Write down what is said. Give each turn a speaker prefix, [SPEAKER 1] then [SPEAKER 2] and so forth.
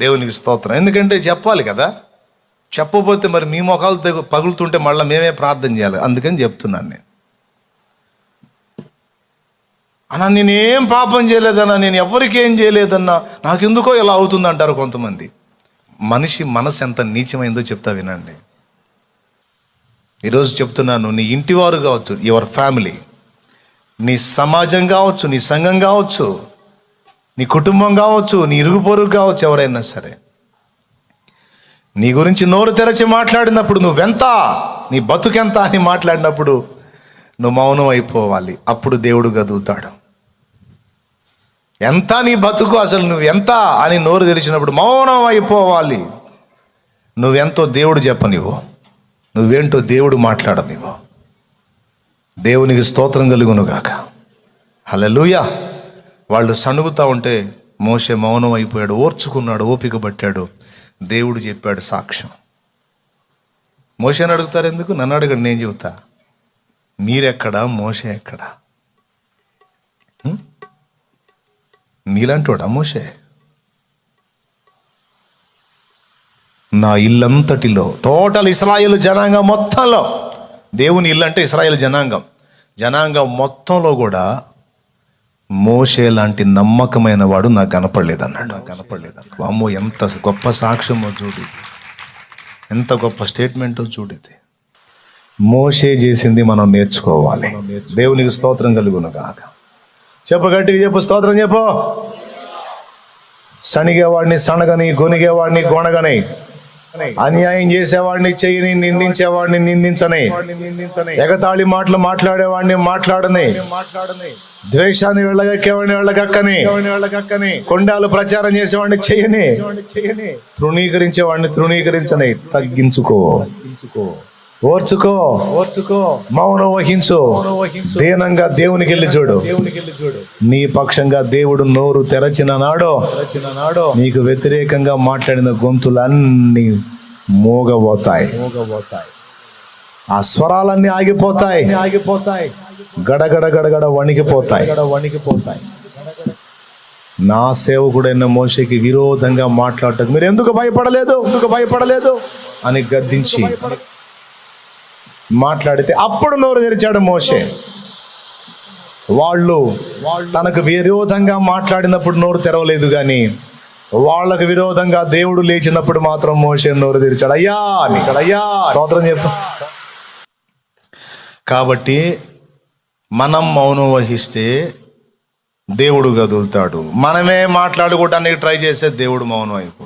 [SPEAKER 1] దేవునికి స్తోత్రం. ఎందుకంటే చెప్పాలి కదా, చెప్పకపోతే మరి మీ మొఖాలు పగులుతుంటే మళ్ళీ మేమే ప్రార్థన చేయాలి. అందుకని చెప్తున్నాను నేను. అన్నా నేనేం పాపం చేయలేదన్నా, నేను ఎవరికి ఏం చేయలేదన్నా, నాకెందుకో ఇలా అవుతుంది అంటారు కొంతమంది. మనిషి మనసు ఎంత నీచమైందో చెప్తా వినండి. ఈరోజు చెప్తున్నాను, నీ ఇంటివారు కావచ్చు, యువర్ ఫ్యామిలీ, నీ సమాజం కావచ్చు, నీ సంఘం కావచ్చు, నీ కుటుంబం కావచ్చు, నీ ఇరుగు పొరుగు కావచ్చు, ఎవరైనా సరే నీ గురించి నోరు తెరచి మాట్లాడినప్పుడు నువ్వెంత, నీ బతుకెంత అని మాట్లాడినప్పుడు నువ్వు మౌనం అయిపోవాలి. అప్పుడు దేవుడు కదులుతాడు. ఎంత నీ బతుకు, అసలు నువ్వు ఎంత అని నోరు తెరిచినప్పుడు మౌనం అయిపోవాలి. నువ్వెంతో దేవుడు చెప్పనివ్వు, నువ్వేంటో దేవుడు మాట్లాడనివ్వు. దేవునికి స్తోత్రం కలుగునుగాక. హల్లెలూయా. వాళ్ళు సణుగుతూ ఉంటే మోషే మౌనం అయిపోయాడు, ఓర్చుకున్నాడు, ఓపిక పట్టాడు. దేవుడు చెప్పాడు సాక్ష్యం. మోషేని అడుగుతారు ఎందుకు? నన్ను అడగండి, నేను చెబుతా. మీరెక్కడా, మోషే ఎక్కడా? మీలాంటోడా మోషే? నా ఇల్లంతటిలో, టోటల్ ఇశ్రాయేలు జనాంగం మొత్తంలో, దేవుని ఇల్లు అంటే ఇశ్రాయేలు జనాంగం మొత్తంలో కూడా మోషే లాంటి నమ్మకమైన వాడు నాకు కనపడలేదన్నాడు. అమ్మో, ఎంత గొప్ప సాక్ష్యమో చూడు, ఎంత గొప్ప స్టేట్మెంటో చూడితే. మోషే చేసింది మనం నేర్చుకోవాలి. దేవునికి స్తోత్రం కలుగును గాక. చెప్పు, గట్టిగా చెప్పు, స్తోత్రం చెప్పు. సణిగేవాడిని సణగని, గొనిగేవాడిని గొనగని, అన్యాయం చేసేవాడిని చెయ్యని, నిందించేవాడిని నిందించని, ఎగతాళి మాటలు మాట్లాడేవాడిని మాట్లాడని, ద్వేషాన్ని వెళ్ళగక్కేవాడిని వెళ్ళగక్కని, కొండాలు ప్రచారం చేసేవాడిని చెయ్యని, తృణీకరించేవాడిని తృణీకరించని. తగ్గించుకో, ఓర్చుకో, మౌనం వహించు. దీనంగా దేవునికి వెళ్ళి చూడు. నీ పక్షంగా దేవుడు నోరు తెరచిన నాడో నీకు వ్యతిరేకంగా మాట్లాడిన గొంతులన్నీ మోగబోతాయి. ఆ స్వరాలన్నీ ఆగిపోతాయి. గడగడ గడగడ వణికిపోతాయి. నా సేవకుడైన మోషేకి విరోధంగా మాట్లాడటం మీరు ఎందుకు భయపడలేదు అని గద్దించి మాట్లాడితే అప్పుడు నోరు తెరిచాడు మోషే. వాళ్ళు తనకు విరోధంగా మాట్లాడినప్పుడు నోరు తెరవలేదు, కానీ వాళ్ళకు విరోధంగా దేవుడు లేచినప్పుడు మాత్రం మోషే నోరు తెరిచాడు. అయ్యా స్తోత్రం చెప్పు. కాబట్టి మనం మౌనం వహిస్తే దేవుడు కదులుతాడు. మనమే మాట్లాడుకోవడానికి ట్రై చేస్తే దేవుడు మౌనం అయిపోతాడు.